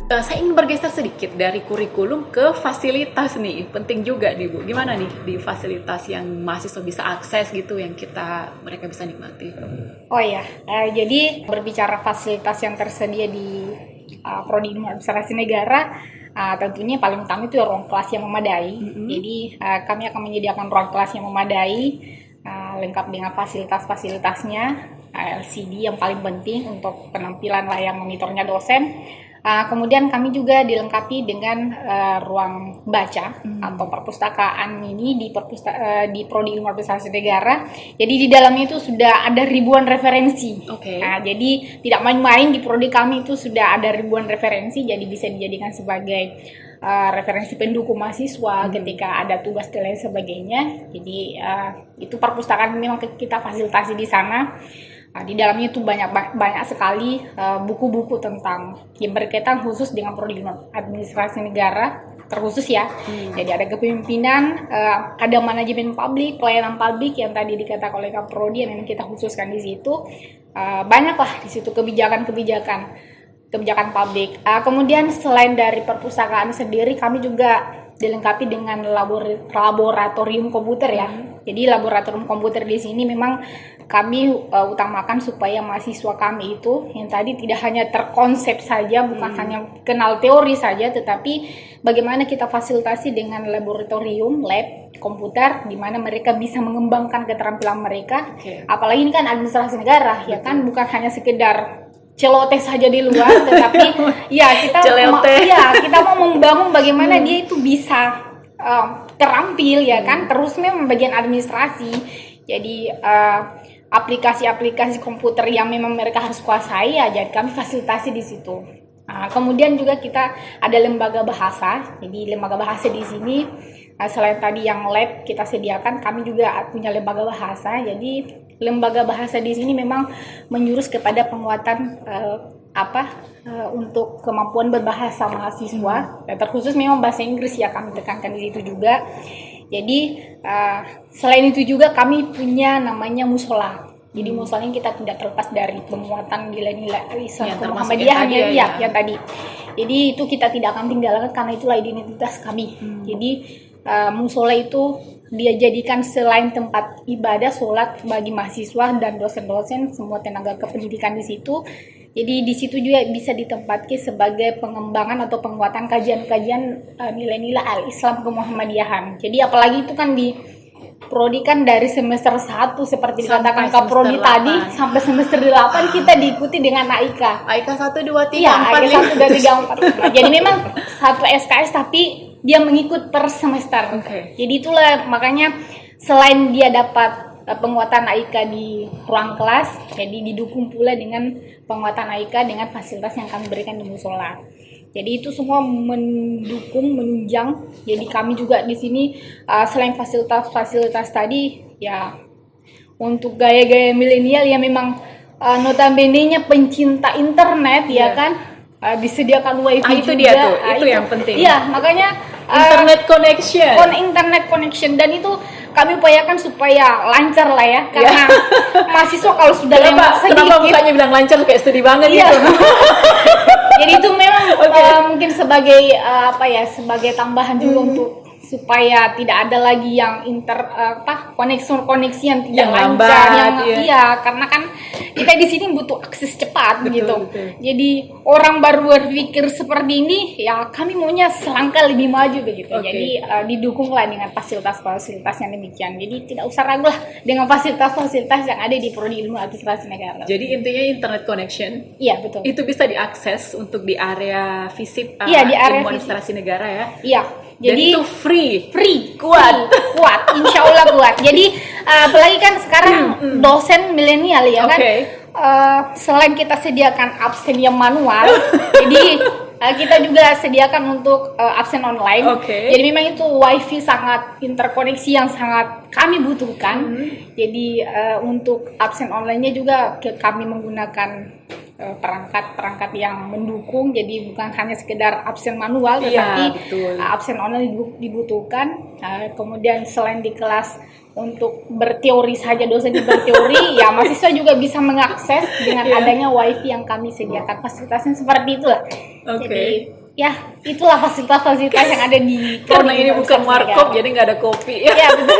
Saya ingin bergeser sedikit dari kurikulum ke fasilitas nih, penting juga nih Bu. Gimana nih di fasilitas yang mahasiswa bisa akses gitu, yang mereka bisa nikmati? Oh ya, jadi berbicara fasilitas yang tersedia di Prodi Ilmu Administrasi Negara, tentunya paling utama itu ruang kelas yang memadai. Jadi kami akan menyediakan ruang kelas yang memadai, lengkap dengan fasilitas-fasilitasnya, LCD yang paling penting untuk penampilan layar monitornya dosen. Kemudian kami juga dilengkapi dengan ruang baca atau perpustakaan mini di Prodi Ilmu Administrasi Negara. Jadi di dalamnya itu sudah ada ribuan referensi. Jadi tidak main-main, di prodi kami itu sudah ada ribuan referensi, jadi bisa dijadikan sebagai referensi pendukung mahasiswa ketika ada tugas dan lain sebagainya. Jadi itu perpustakaan memang kita fasilitasi di sana. Di dalamnya itu banyak sekali buku-buku tentang yang berkaitan khusus dengan Prodi Administrasi Negara terkhusus ya. Jadi ada kepemimpinan, ada manajemen publik, pelayanan publik yang tadi dikatakan oleh Kak Prodi yang memang kita khususkan di situ. Banyaklah di situ kebijakan publik. Kemudian selain dari perpustakaan sendiri, kami juga dilengkapi dengan laboratorium komputer ya. Jadi laboratorium komputer di sini memang kami utamakan supaya mahasiswa kami itu yang tadi tidak hanya terkonsep saja, bukan hanya kenal teori saja, tetapi bagaimana kita fasilitasi dengan laboratorium, lab komputer, di mana mereka bisa mengembangkan keterampilan mereka. Apalagi ini kan administrasi negara, ya kan, bukan hanya sekedar celoteh saja di luar, tetapi ya kita mau membangun bagaimana dia itu bisa terampil ya kan, terus memang bagian administrasi. Jadi aplikasi-aplikasi komputer yang memang mereka harus kuasai ya, jadi kami fasilitasi di situ. Kemudian juga kita ada lembaga bahasa. Jadi lembaga bahasa di sini selain tadi yang lab kita sediakan, kami juga punya lembaga bahasa. Jadi lembaga bahasa di sini memang menjurus kepada penguatan untuk kemampuan berbahasa mahasiswa. Terkhusus memang bahasa Inggris ya, kami tekankan di situ juga. Jadi selain itu juga kami punya namanya musola. Jadi musola ini kita tidak terlepas dari penguatan nilai-nilai Islam Muhammadiyahnya yang tadi. Jadi itu kita tidak akan tinggalkan karena itulah identitas kami. Jadi musola itu dia jadikan selain tempat ibadah, sholat bagi mahasiswa dan dosen-dosen, semua tenaga kependidikan di situ. Jadi di situ juga bisa ditempatkan sebagai pengembangan atau penguatan kajian-kajian nilai-nilai al-Islam kemuhammadiyahan. Jadi apalagi itu kan di prodi kan dari semester 1 seperti dikatakan Kak Prodi tadi sampai semester 8 kita diikuti dengan AIK 1, 2, 3, 4, 5. Jadi memang satu SKS tapi dia mengikut per semester. Jadi itulah makanya selain dia dapat penguatan AIK di ruang kelas, jadi didukung pula dengan penguatan AIK dengan fasilitas yang kami berikan di musola. Jadi itu semua mendukung, menunjang. Jadi kami juga di sini selain fasilitas tadi ya, untuk gaya-gaya milenial yang memang notabene-nya pencinta internet ya kan, disediakan wifi itu juga. Dia tuh, itu yang penting. Iya, makanya internet connection dan itu kami upayakan supaya lancar lah ya, karena mahasiswa kalau sudah lewat sedikit. Kenapa mukanya bilang lancar kayak studi banget gitu? Jadi itu memang mungkin sebagai sebagai tambahan juga untuk supaya tidak ada lagi yang koneksi yang tidak lancar, karena kan kita di sini butuh akses cepat betul. Jadi orang baru berpikir seperti ini, ya kami maunya selangkah lebih maju begitu. Jadi didukunglah dengan fasilitas-fasilitas yang demikian. Jadi tidak usah ragu lah dengan fasilitas-fasilitas yang ada di Prodi Ilmu Administrasi Negara. Jadi intinya internet connection. Iya betul. Itu bisa diakses untuk di area FISIP di area Ilmu Administrasi Negara ya. Iya. Jadi itu free, kuat, insya Allah kuat. Jadi apalagi kan sekarang dosen milenial ya kan, selain kita sediakan absen yang manual, jadi kita juga sediakan untuk absen online. Jadi memang itu wifi sangat interkoneksi yang sangat kami butuhkan. Jadi untuk absen online-nya juga kami menggunakan perangkat yang mendukung, jadi bukan hanya sekedar absen manual tetapi absen online dibutuhkan. Kemudian selain di kelas untuk berteori saja, dosen berteori ya mahasiswa juga bisa mengakses dengan adanya wifi yang kami sediakan. Fasilitasnya seperti itulah. Jadi Ya, itulah fasilitas-fasilitas yang ada di Karena ini bukan Universitas markup, Negara. jadi nggak ada kopi. Ya betul.